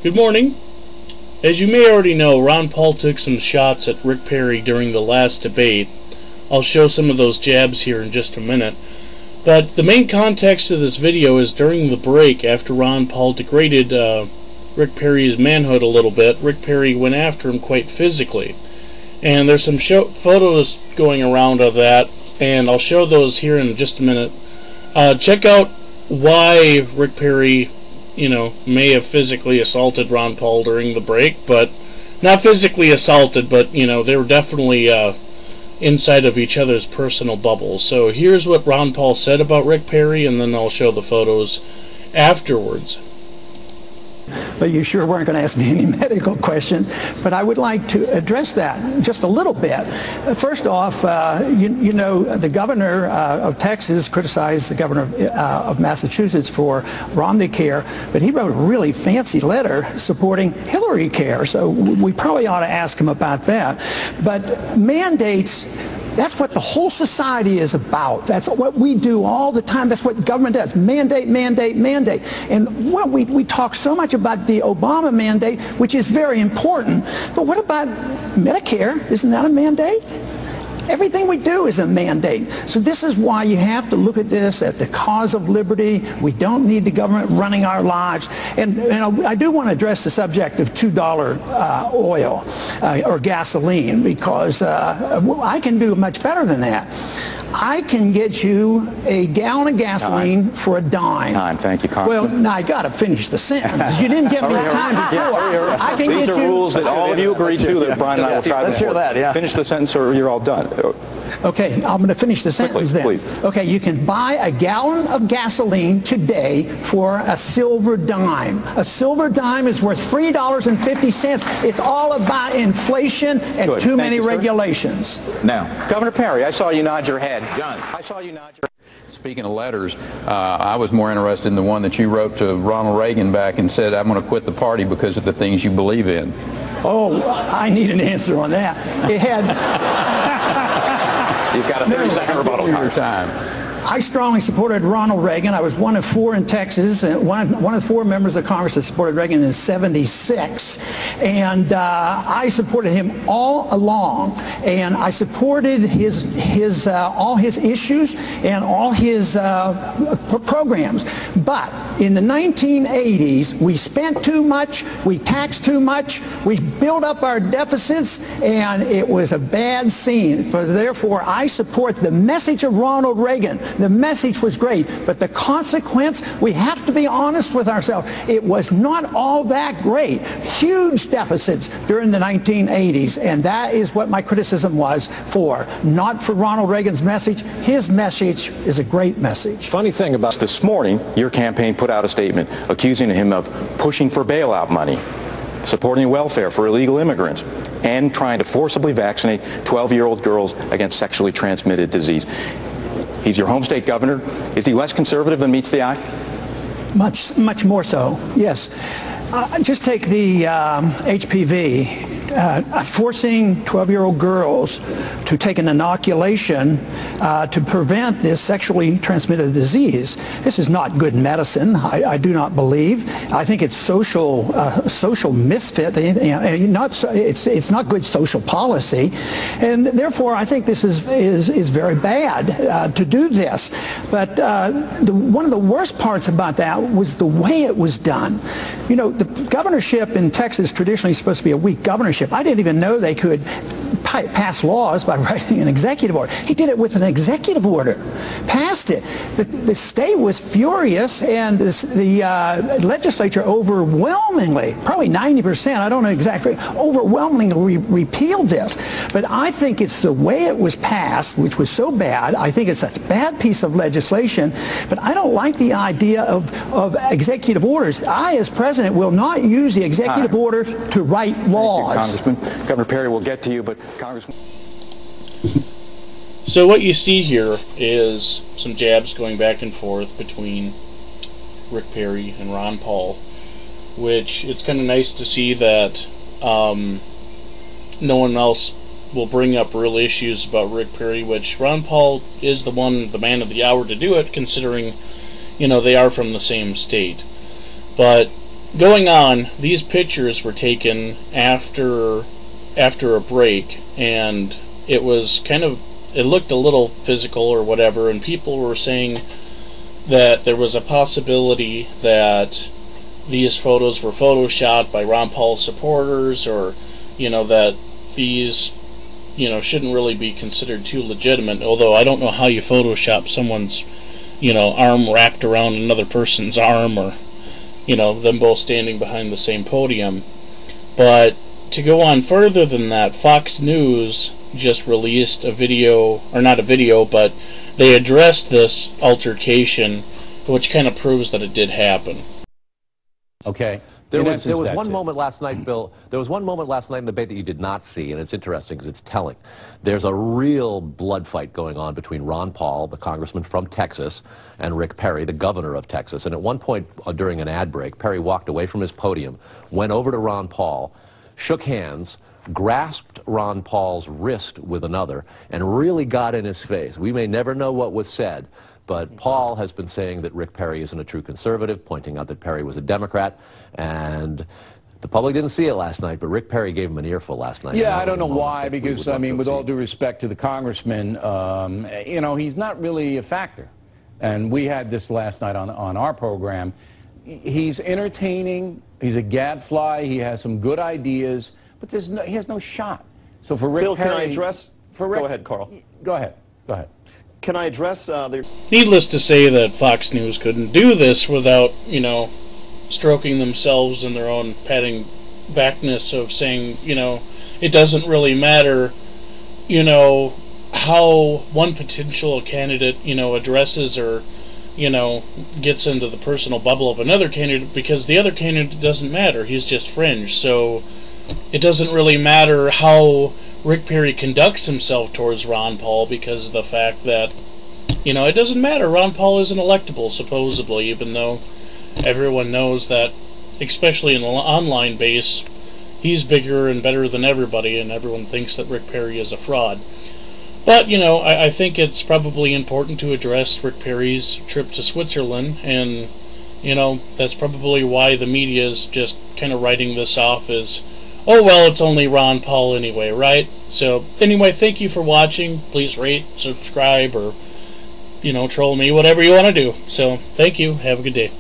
Good morning. As you may already know, Ron Paul took some shots at Rick Perry during the last debate. I'll show some of those jabs here in just a minute. But the main context of this video is during the break, after Ron Paul degraded Rick Perry's manhood a little bit, Rick Perry went after him quite physically. And there's some photos going around of that, and I'll show those here in just a minute. Check out why Rick Perry, may have physically assaulted Ron Paul during the break, but not physically assaulted, but, they were definitely inside of each other's personal bubbles. So here's what Ron Paul said about Rick Perry, and then I'll show the photos afterwards. But you sure weren't going to ask me any medical questions. But I would like to address that just a little bit. First off, the governor of Texas criticized the governor of Massachusetts for Romney Care, but he wrote a really fancy letter supporting Hillary Care. So we probably ought to ask him about that. But mandates, that's what the whole society is about. That's what we do all the time. That's what government does. Mandate, mandate, mandate. And what we talk so much about the Obama mandate, which is very important. But what about Medicare? Isn't that a mandate? Everything we do is a mandate. So this is why you have to look at this at the cause of liberty. We don't need the government running our lives. And I do want to address the subject of $2 oil or gasoline, because I can do much better than that. I can get you a gallon of gasoline for a dime. Thank you, Congressman. Well, now I got to finish the sentence. You didn't give me time before. I can These get are you rules that all of you agree to that Brian and I will try to Let's hear that, yeah. Finish the sentence or you're all done. Okay, I'm going to finish the sentence then. Please. Okay, you can buy a gallon of gasoline today for a silver dime. A silver dime is worth $3.50. It's all about inflation and too many regulations. Now, Governor Perry, I saw you nod your head. John. I saw you nod your head. Speaking of letters, I was more interested in the one that you wrote to Ronald Reagan back and said, I'm going to quit the party because of the things you believe in. Oh, I need an answer on that. It had... You've got a 30-second rebuttal time. I strongly supported Ronald Reagan. I was one of four in Texas, and one of four members of Congress that supported Reagan in '76. And I supported him all along. And I supported all his issues and all his programs. But in the 1980s, we spent too much, we taxed too much, we built up our deficits, and it was a bad scene. Therefore, I support the message of Ronald Reagan. The message was great, but the consequence, we have to be honest with ourselves. It was not all that great. Huge deficits during the 1980s, and that is what my criticism was for. Not for Ronald Reagan's message. His message is a great message. Funny thing about this morning, your campaign put out a statement accusing him of pushing for bailout money, supporting welfare for illegal immigrants, and trying to forcibly vaccinate 12-year-old girls against sexually transmitted disease. He's your home state governor. Is he less conservative than meets the eye? Much more so, yes. Just take the HPV. Forcing 12-year-old girls to take an inoculation to prevent this sexually transmitted disease. This is not good medicine, I do not believe. I think it's social misfit. It's not good social policy, and therefore I think this is very bad to do this. But one of the worst parts about that was the way it was done. The governorship in Texas traditionally is supposed to be a weak governorship. I didn't even know they could pass laws by writing an executive order. He did it with an executive order, passed it. The state was furious, and the legislature overwhelmingly, probably 90%, I don't know exactly, overwhelmingly repealed this. But I think it's the way it was passed, which was so bad. I think it's a bad piece of legislation, but I don't like the idea of executive orders. I, as president, will not use the executive order to write laws. Congressman. Governor Perry will get to you, but Congressman. So what you see here is some jabs going back and forth between Rick Perry and Ron Paul, which it's kind of nice to see that no one else will bring up real issues about Rick Perry, which Ron Paul is the man of the hour to do it, considering, they are from the same state. But going on, these pictures were taken after a break, and it was kind of, it looked a little physical or whatever, and people were saying that there was a possibility that these photos were photoshopped by Ron Paul supporters, or, you know, that these, you know, shouldn't really be considered too legitimate, although I don't know how you Photoshop someone's, you know, arm wrapped around another person's arm, or, you know, them both standing behind the same podium. But to go on further than that, Fox News just released a video, or not a video, but they addressed this altercation, which kind of proves that it did happen. Okay. There was one moment last night, Bill. There was one moment last night in the debate that you did not see, and it's interesting because it's telling. There's a real blood fight going on between Ron Paul, the congressman from Texas, and Rick Perry, the governor of Texas. And at one point during an ad break, Perry walked away from his podium, went over to Ron Paul, shook hands, grasped Ron Paul's wrist with another, and really got in his face. We may never know what was said, but Paul has been saying that Rick Perry isn't a true conservative, pointing out that Perry was a Democrat, and the public didn't see it last night, but Rick Perry gave him an earful last night. Yeah, I don't know why, because, I mean, with all due respect to the congressman, you know, he's not really a factor. And we had this last night on our program. He's entertaining, he's a gadfly, he has some good ideas, but he has no shot. So for Rick Bill, Perry... can I address... Go ahead, Carl. Go ahead. Go ahead. Can I address the... Needless to say that Fox News couldn't do this without, you know, stroking themselves in their own patting backness of saying, you know, it doesn't really matter, you know, how one potential candidate, you know, addresses or, you know, gets into the personal bubble of another candidate, because the other candidate doesn't matter. He's just fringe. So it doesn't really matter how Rick Perry conducts himself towards Ron Paul, because of the fact that, you know, it doesn't matter. Ron Paul isn't electable, supposedly, even though everyone knows that, especially in the online base, he's bigger and better than everybody, and everyone thinks that Rick Perry is a fraud. But, you know, I think it's probably important to address Rick Perry's trip to Switzerland, and, you know, that's probably why the media is just kind of writing this off as, oh, well, it's only Ron Paul anyway, right? So, anyway, thank you for watching. Please rate, subscribe, or, you know, troll me, whatever you want to do. So, thank you. Have a good day.